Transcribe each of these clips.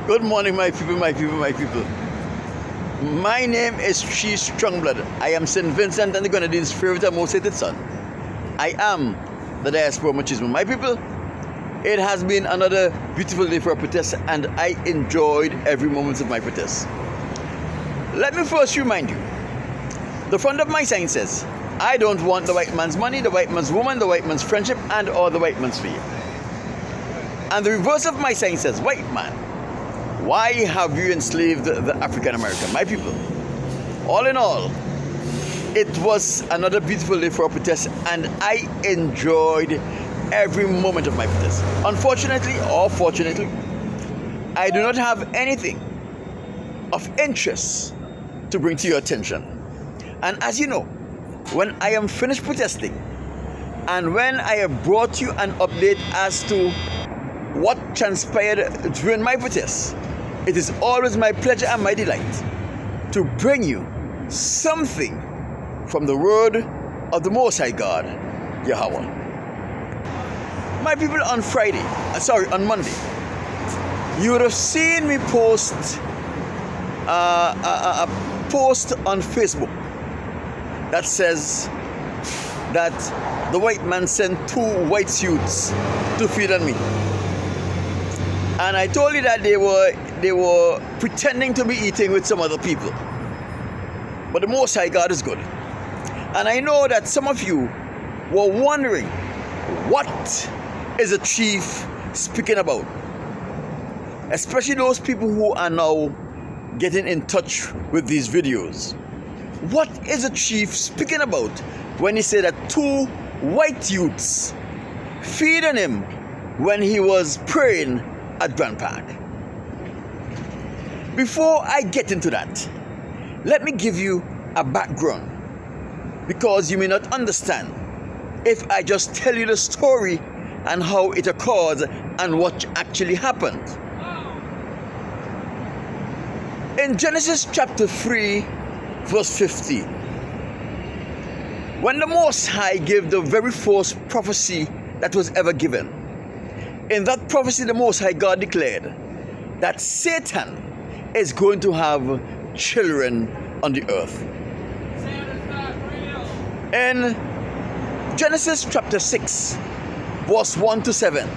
Good morning, my people, my people, my people. My name is Chi Strongblood. I am St. Vincent and the Grenadines' favorite and most hated son. I am the diaspora machismo. My people, it has been another beautiful day for a protest, and I enjoyed every moment of my protest. Let me first remind you, the front of my sign says, I don't want the white man's money, the white man's woman, the white man's friendship, and or the white man's fear. And the reverse of my sign says, white man, why have you enslaved the African American? My people, all in all, it was another beautiful day for a protest, and I enjoyed every moment of my protest. Unfortunately or fortunately, I do not have anything of interest to bring to your attention. And as you know, when I am finished protesting, and when I have brought you an update as to what transpired during my protest, it is always my pleasure and my delight to bring you something from the word of the Most High God, Yahweh. My people, on Monday, you would have seen me post a post on Facebook that says that the white man sent 2 white youths to feed on me. And I told you that they were pretending to be eating with some other people. But the Most High God is good. And I know that some of you were wondering, what is a chief speaking about? Especially those people who are now getting in touch with these videos. What is a chief speaking about when he said that 2 white youths feed on him when he was praying at Grand Park? Before I get into that, let me give you a background, because you may not understand if I just tell you the story and how it occurred and what actually happened. In Genesis chapter 3, verse 15, when the Most High gave the very first prophecy that was ever given, in that prophecy the Most High God declared that Satan is going to have children on the earth. In Genesis chapter 6, verse 1 to 7,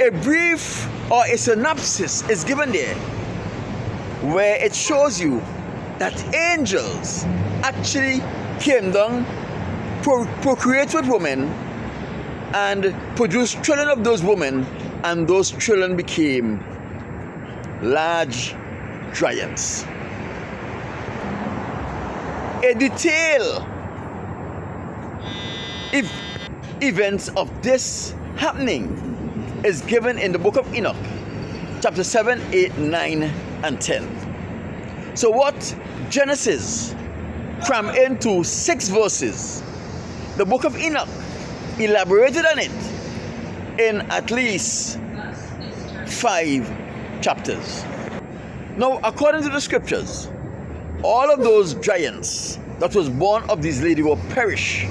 a brief or a synopsis is given there where it shows you that angels actually came down, procreate with women, and produced children of those women, and those children became large giants. A detailed events of this happening is given in the book of Enoch, chapter 7, 8, 9, and 10. So what Genesis crammed into 6 verses, the book of Enoch elaborated on it in at least 5 chapters. Now, according to the scriptures, all of those giants that was born of these ladies will perish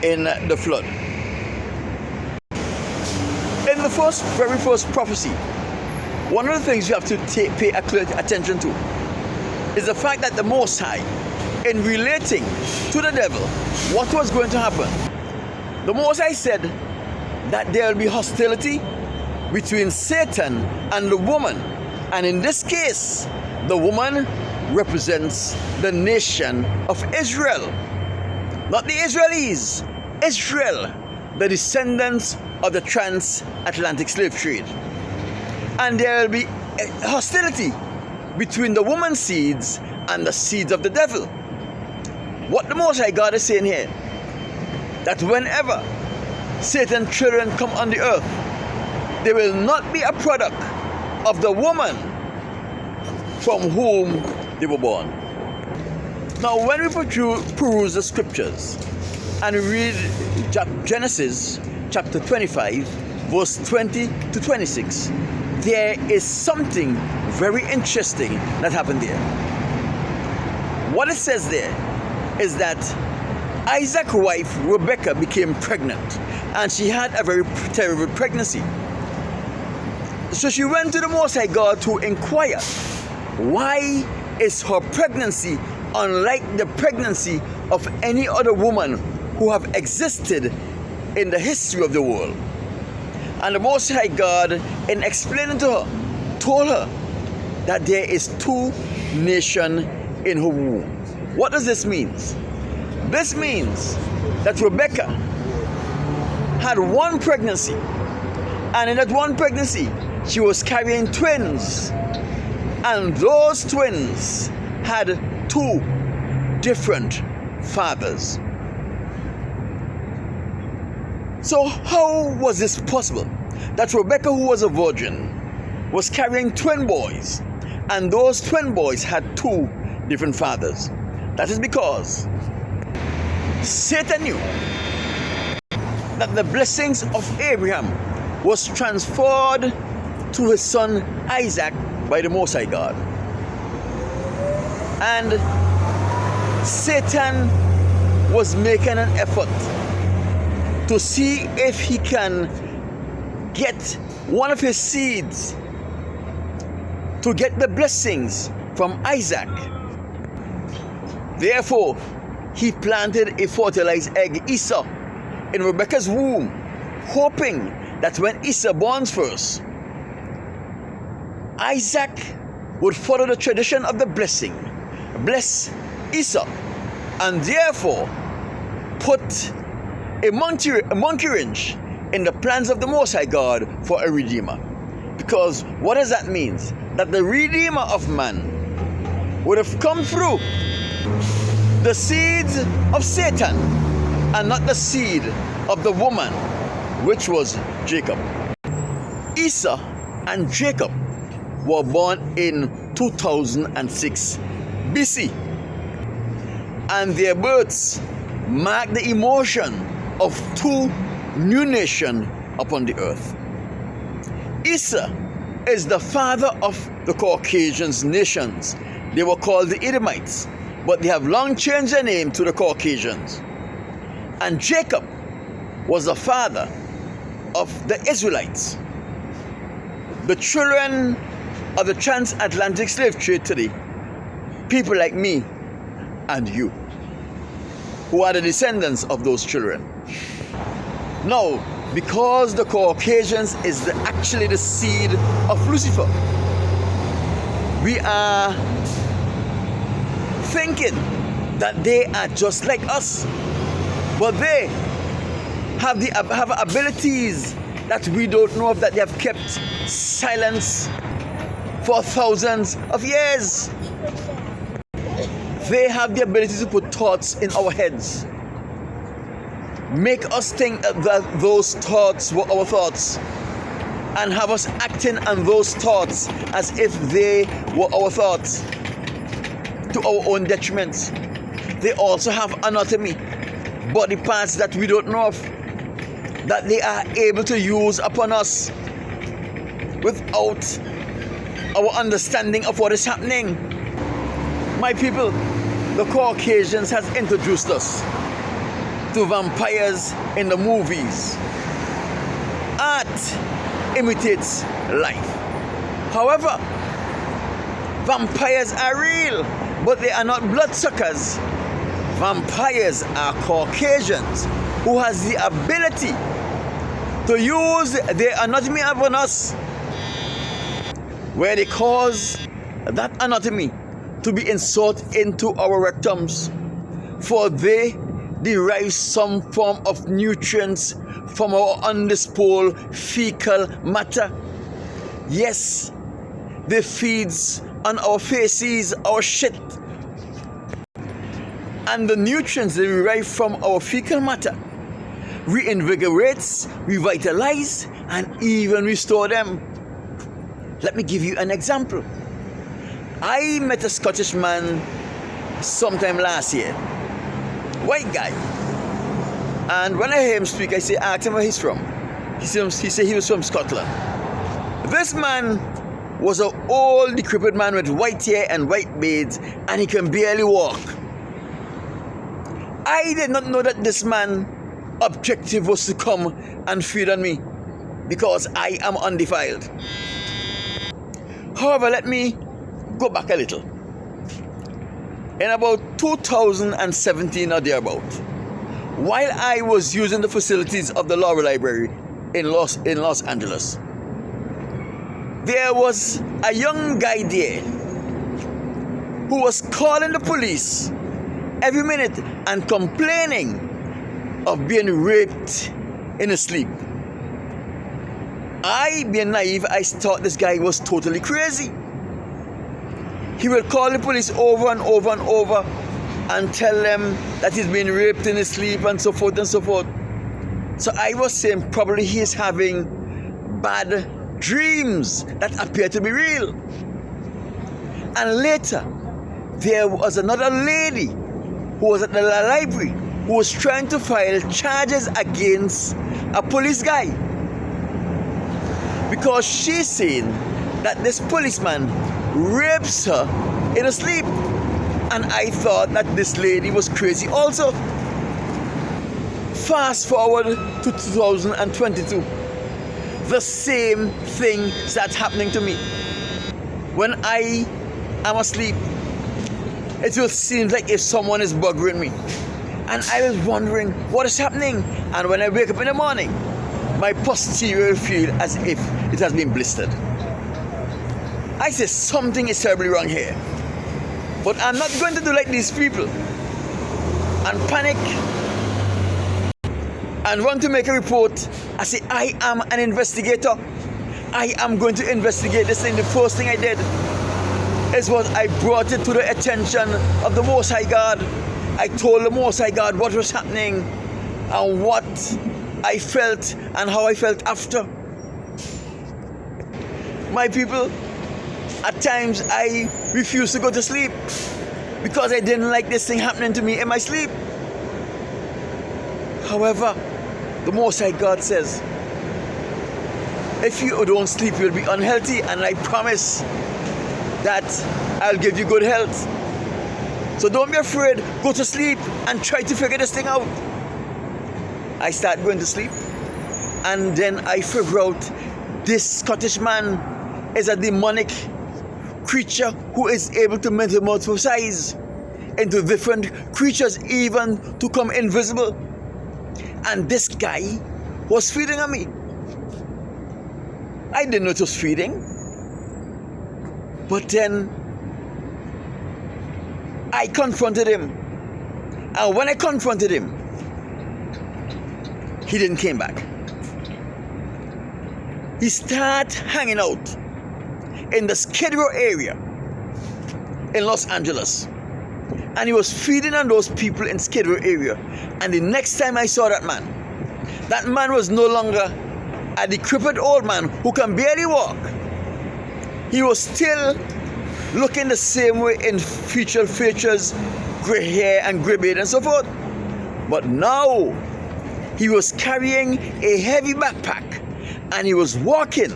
in the flood. In the very first prophecy, one of the things you have to pay attention to is the fact that the Most High, in relating to the devil what was going to happen, the Most High said that there will be hostility between Satan and the woman, and in this case, the woman represents the nation of Israel, not the Israelis, Israel, the descendants of the transatlantic slave trade. And there will be hostility between the woman's seeds and the seeds of the devil. What the Most High God is saying here, that whenever Satan's children come on the earth, they will not be a product of the woman from whom they were born. Now, when we peruse the scriptures and read Genesis chapter 25, verse 20 to 26, there is something very interesting that happened there. What it says there is that Isaac's wife Rebecca became pregnant, and she had a very terrible pregnancy. So she went to the Most High God to inquire, why is her pregnancy unlike the pregnancy of any other woman who have existed in the history of the world? And the Most High God, in explaining to her, told her that there is 2 nations in her womb. What does this mean? This means that Rebecca had 1 pregnancy, and in that 1 pregnancy she was carrying twins, and those twins had 2 different fathers. So how was this possible that Rebecca, who was a virgin, was carrying twin boys, and those twin boys had 2 different fathers? That is because Satan knew that the blessings of Abraham was transferred to his son Isaac by the Most High God. And Satan was making an effort to see if he can get one of his seeds to get the blessings from Isaac. Therefore, he planted a fertilized egg, Esau, in Rebecca's womb, hoping that when Esau borns first, Isaac would follow the tradition of the blessing, bless Esau, and therefore put a monkey wrench in the plans of the Most High God for a redeemer. Because what does that mean? That the redeemer of man would have come through the seeds of Satan and not the seed of the woman, which was Jacob. Esau and Jacob were born in 2006 BC, and their births mark the emergence of 2 new nations upon the earth. Esau is the father of the Caucasians nations. They were called the Edomites, but they have long changed their name to the Caucasians. And Jacob was the father of the Israelites, the children of the transatlantic slave trade today, people like me and you, who are the descendants of those children. Now, because the Caucasians is actually the seed of Lucifer, we are thinking that they are just like us, but they have abilities that we don't know of, that they have kept silence for thousands of years. They have the ability to put thoughts in our heads, make us think that those thoughts were our thoughts, and have us acting on those thoughts as if they were our thoughts, to our own detriment. They also have anatomy, body parts that we don't know of, that they are able to use upon us without our understanding of what is happening. My people, the Caucasians has introduced us to vampires in the movies. Art imitates life. However, vampires are real, but they are not bloodsuckers. Vampires are Caucasians who has the ability to use their anatomy upon us, where they cause that anatomy to be inserted into our rectums, for they derive some form of nutrients from our undisposed fecal matter. Yes, they feeds on our faces, our shit. And the nutrients they derive from our fecal matter reinvigorates, revitalize, and even restore them. Let me give you an example. I met a Scottish man sometime last year, white guy, and when I hear him speak, I asked him where he's from. He said he was from Scotland. This man was an old, decrepit man with white hair and white beards, and he can barely walk. I did not know that this man's objective was to come and feed on me, because I am undefiled. However, let me go back a little. In about 2017 or thereabout, while I was using the facilities of the Laurel Library in Los Angeles, there was a young guy there who was calling the police every minute and complaining of being raped in his sleep. I, being naive, I thought this guy was totally crazy. He would call the police over and over and over and tell them that he's been raped in his sleep and so forth and so forth. So I was saying probably he is having bad dreams that appear to be real. And later, there was another lady who was at the library who was trying to file charges against a police guy because she's saying that this policeman rapes her in her sleep. And I thought that this lady was crazy also. Fast forward to 2022. The same thing starts happening to me. When I am asleep, it will seem like if someone is bugging me. And I was wondering what is happening. And when I wake up in the morning, my posterior feel as if it has been blistered. I say something is terribly wrong here. But I'm not going to do like these people and panic and want to make a report. I say I am an investigator. I am going to investigate this thing. The first thing I did is what I brought it to the attention of the Most High God. I told the Most High God what was happening and what I felt and how I felt after. My people, at times I refused to go to sleep because I didn't like this thing happening to me in my sleep. However, the Most High God says, if you don't sleep, you'll be unhealthy, and I promise that I'll give you good health. So don't be afraid, go to sleep and try to figure this thing out. I start going to sleep, and then I figure out this Scottish man is a demonic creature who is able to metamorphosize into different creatures, even to come invisible. And this guy was feeding on me. I didn't know it was feeding. But then I confronted him. And when I confronted him, he didn't came back. He started hanging out in the Skid Row area in Los Angeles. And he was feeding on those people in Skid Row area. And the next time I saw that man was no longer a decrepit old man who can barely walk. He was still looking the same way in facial features, gray hair and gray beard and so forth. But now he was carrying a heavy backpack and he was walking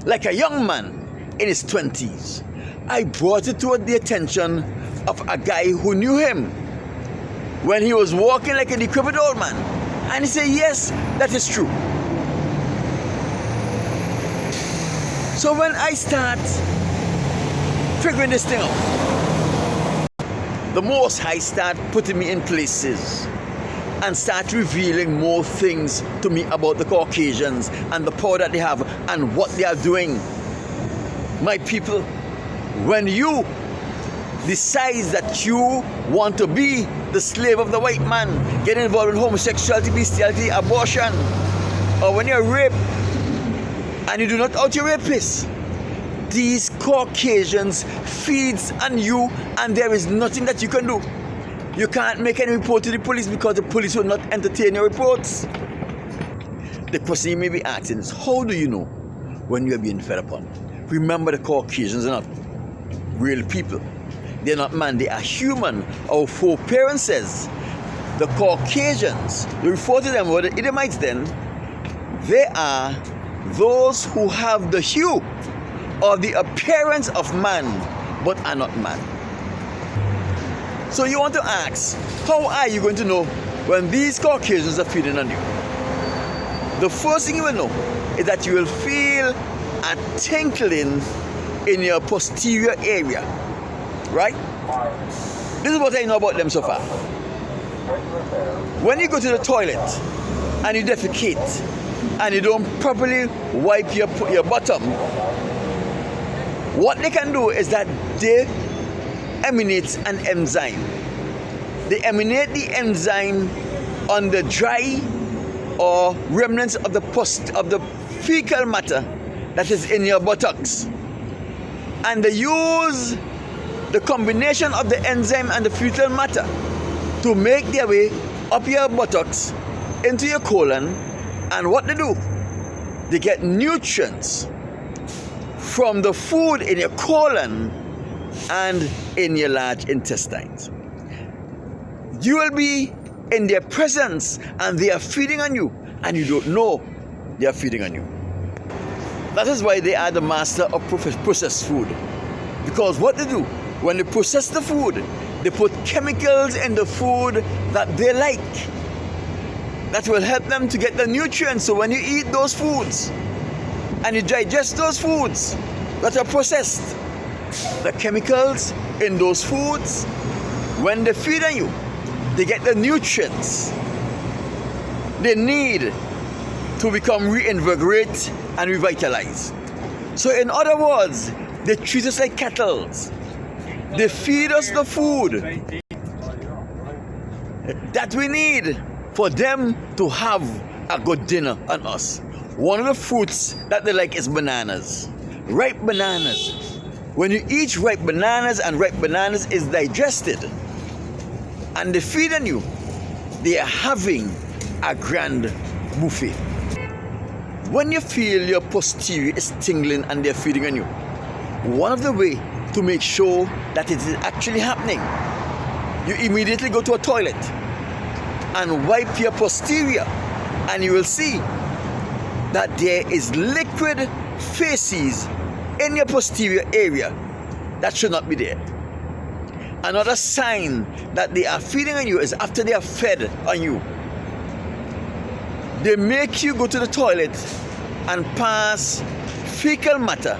like a young man in his 20s. I brought it to the attention of a guy who knew him when he was walking like a decrepit old man. And he said, yes, that is true. So when I start figuring this thing out, the Most High start putting me in places and start revealing more things to me about the Caucasians and the power that they have and what they are doing. My people, when you decide that you want to be the slave of the white man, get involved in homosexuality, bestiality, abortion, or when you're raped and you do not out your rapist, these Caucasians feeds on you and there is nothing that you can do. You can't make any report to the police because the police will not entertain your reports. The question you may be asking is, how do you know when you are being fed upon? Remember, the Caucasians are not real people. They're not man, they are human. Our foreparents says the Caucasians, we refer to them as the Edomites then, they are those who have the hue or the appearance of man, but are not man. So you want to ask, how are you going to know when these Caucasians are feeding on you? The first thing you will know is that you will feel a tinkling in your posterior area, right? This is what I know about them so far. When you go to the toilet and you defecate and you don't properly wipe your bottom, what they can do is that they emanate an enzyme. They emanate the enzyme on the dry or remnants of the fecal matter that is in your buttocks, and they use the combination of the enzyme and the fecal matter to make their way up your buttocks into your colon. And what they do, they get nutrients from the food in your colon and in your large intestines. You will be in their presence and they are feeding on you, and you don't know they are feeding on you. That is why they are the master of processed food. Because what they do, when they process the food, they put chemicals in the food that they like, that will help them to get the nutrients. So when you eat those foods and you digest those foods that are processed, the chemicals in those foods, when they feed on you, they get the nutrients they need to become reinvigorate and revitalize. So in other words, they treat us like cattle. They feed us the food that we need for them to have a good dinner on us. One of the fruits that they like is bananas. Ripe bananas. When you eat ripe bananas and ripe bananas is digested and they feed on you, they are having a grand buffet. When you feel your posterior is tingling and they're feeding on you, one of the ways to make sure that it is actually happening, you immediately go to a toilet and wipe your posterior, and you will see that there is liquid feces in your posterior area that should not be there. Another sign that they are feeding on you is after they are fed on you, they make you go to the toilet and pass fecal matter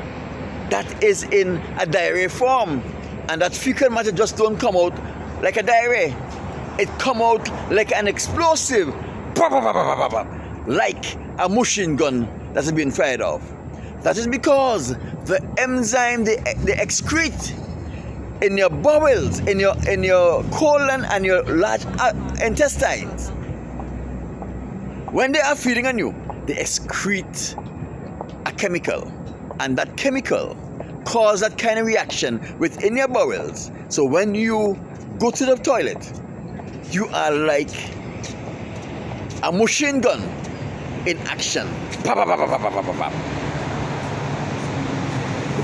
that is in a diarrhea form, and that fecal matter just don't come out like a diarrhea. It come out like an explosive, like a machine gun that has been fired off. That is because the enzyme they excrete in your bowels, in your colon and your large intestines, when they are feeding on you, they excrete a chemical, and that chemical causes that kind of reaction within your bowels. So when you go to the toilet, you are like a machine gun in action.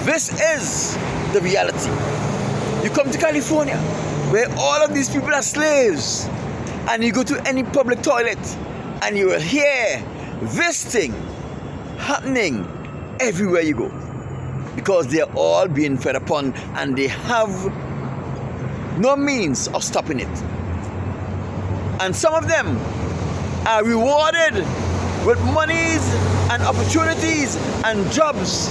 This is the reality. You come to California, where all of these people are slaves, and you go to any public toilet, and you will hear this thing happening everywhere you go, because they are all being fed upon and they have no means of stopping it. And some of them are rewarded with monies and opportunities and jobs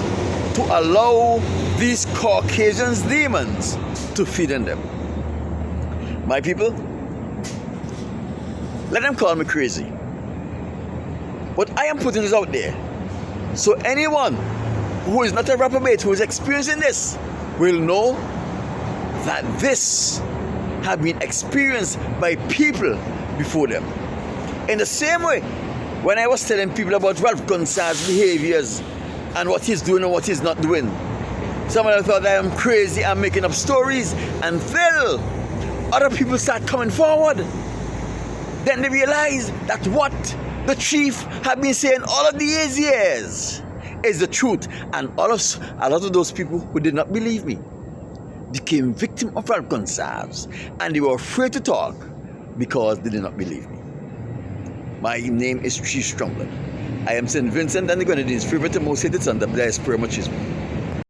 to allow these Caucasians demons to feed on them. My people, let them call me crazy, but I am putting this out there so anyone who is not a reprobate, who is experiencing this, will know that this has been experienced by people before them. In the same way, when I was telling people about Ralph Gonsalves' behaviors and what he's doing and what he's not doing, some of them thought I am crazy, I'm making up stories, until other people start coming forward. Then they realize that what the chief had been saying all of these years is the truth. And a lot of those people who did not believe me became victims of Ralph Gonsalves, and they were afraid to talk because they did not believe me. My name is Chief Strongblood. I am St. Vincent and the Grenadines' favorite and most hated son, the blessed Machismo.